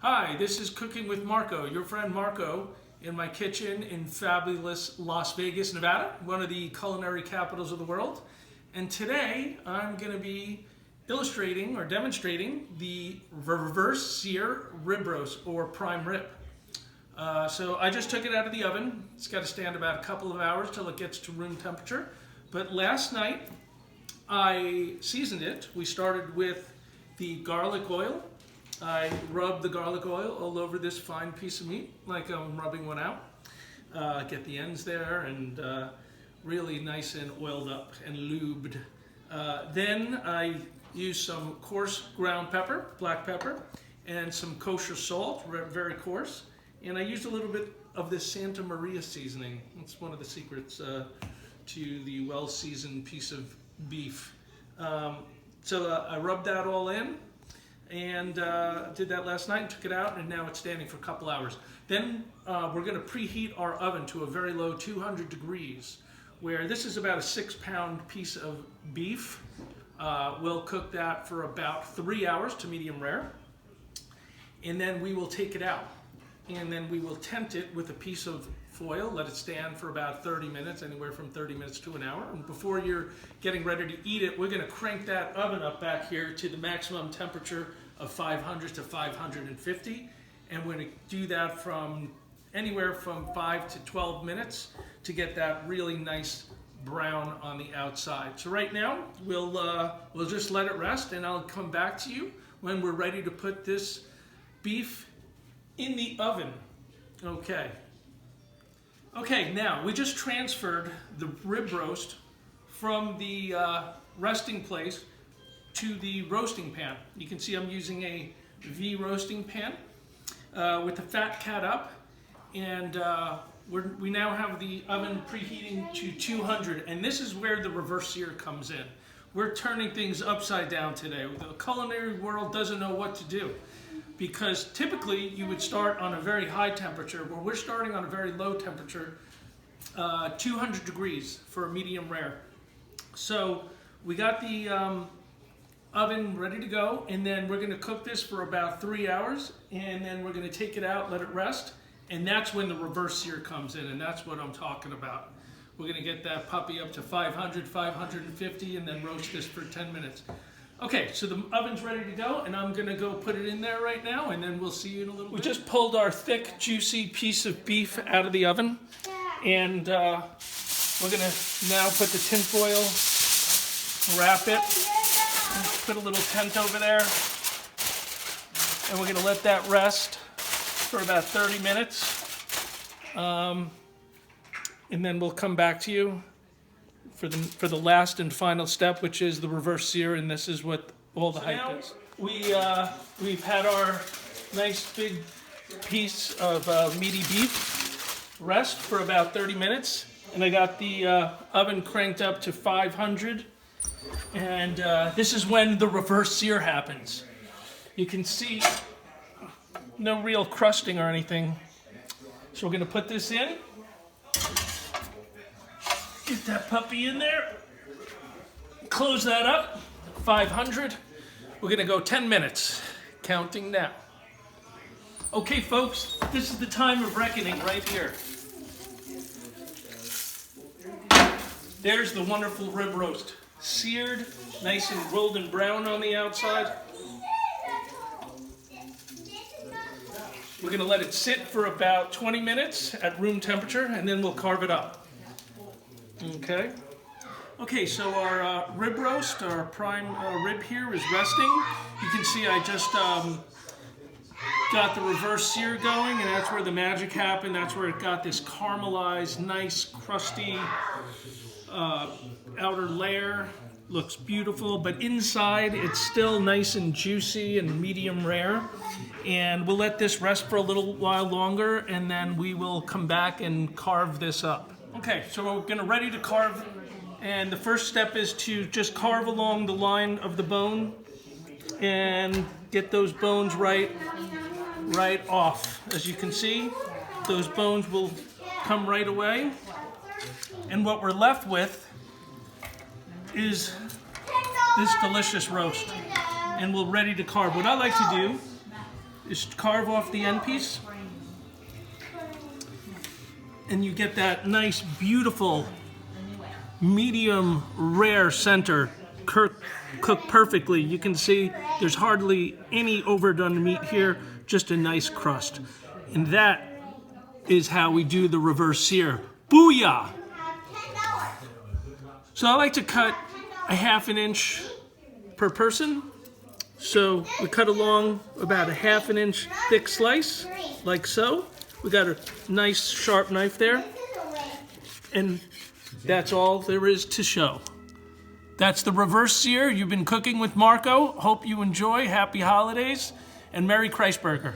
Hi, this is Cooking with Marco, your friend Marco, in my kitchen in fabulous Las Vegas, Nevada, one of the culinary capitals of the world. And today I'm going to be illustrating or demonstrating the reverse sear rib roast or prime rib. So I just took it out of the oven. It's got to stand about a couple of hours till it gets to room temperature. But last night I seasoned it. We started with the garlic oil. I rubbed the garlic oil all over this fine piece of meat, like I'm rubbing one out. Get the ends there and really nice and oiled up and lubed. Then I used some coarse ground pepper, black pepper, and some kosher salt, very coarse. And I used a little bit of this Santa Maria seasoning. It's one of the secrets to the well-seasoned piece of beef. So I rubbed that all in. And did that last night and took it out, and now it's standing for a couple hours. Then we're going to preheat our oven to a very low 200 degrees, where this is about a 6-pound piece of beef. We'll cook that for about 3 hours to medium rare, and then we will take it out, and then we will tent it with a piece of foil, let it stand for about 30 minutes, anywhere from 30 minutes to an hour. And before you're getting ready to eat it, we're going to crank that oven up back here to the maximum temperature of 500 to 550. And we're going to do that from anywhere from 5 to 12 minutes to get that really nice brown on the outside. So right now, we'll just let it rest, and I'll come back to you when we're ready to put this beef in the oven. Okay, now we just transferred the rib roast from the resting place to the roasting pan. You can see I'm using a V roasting pan with the fat cat up, and we now have the oven preheating to 200, and this is where the reverse sear comes in. We're turning things upside down today. The culinary world doesn't know what to do, because typically you would start on a very high temperature, where we're starting on a very low temperature, 200 degrees for a medium rare. So we got the oven ready to go, and then we're going to cook this for about 3 hours, and then we're going to take it out, let it rest, and that's when the reverse sear comes in, and that's what I'm talking about. We're going to get that puppy up to 500, 550, and then roast this for 10 minutes. Okay, so the oven's ready to go, and I'm gonna go put it in there right now, and then we'll see you in a little bit. We just pulled our thick, juicy piece of beef out of the oven, and we're gonna now put the tin foil, wrap it, put a little tent over there, and we're gonna let that rest for about 30 minutes, and then we'll come back to you for the last and final step, which is the reverse sear, and this is what all the hype is. We've had our nice big piece of meaty beef rest for about 30 minutes, and I got the oven cranked up to 500, and this is when the reverse sear happens. You can see no real crusting or anything, so we're going to put this in. Get that puppy in there. Close that up. 500. We're going to go 10 minutes. Counting now. Okay, folks, this is the time of reckoning right here. There's the wonderful rib roast. Seared, nice and golden brown on the outside. We're going to let it sit for about 20 minutes at room temperature, and then we'll carve it up. Okay, so our rib roast, our prime rib here is resting. You can see I just got the reverse sear going, and that's where the magic happened. That's where it got this caramelized, nice, crusty outer layer. Looks beautiful, but inside it's still nice and juicy and medium rare. And we'll let this rest for a little while longer, and then we will come back and carve this up. Okay, so we're going to ready to carve, and the first step is to just carve along the line of the bone and get those bones right off. As you can see, those bones will come right away, and what we're left with is this delicious roast, and we're ready to carve. What I like to do is carve off the end piece. And you get that nice, beautiful, medium rare center cooked perfectly. You can see there's hardly any overdone meat here, just a nice crust. And that is how we do the reverse sear. Booyah! So I like to cut a 1/2 inch per person. So we cut along about a 1/2 inch thick slice, like so. We got a nice sharp knife there. And that's all there is to show. That's the reverse sear. You've been cooking with Marco. Hope you enjoy. Happy holidays and Merry Christburger.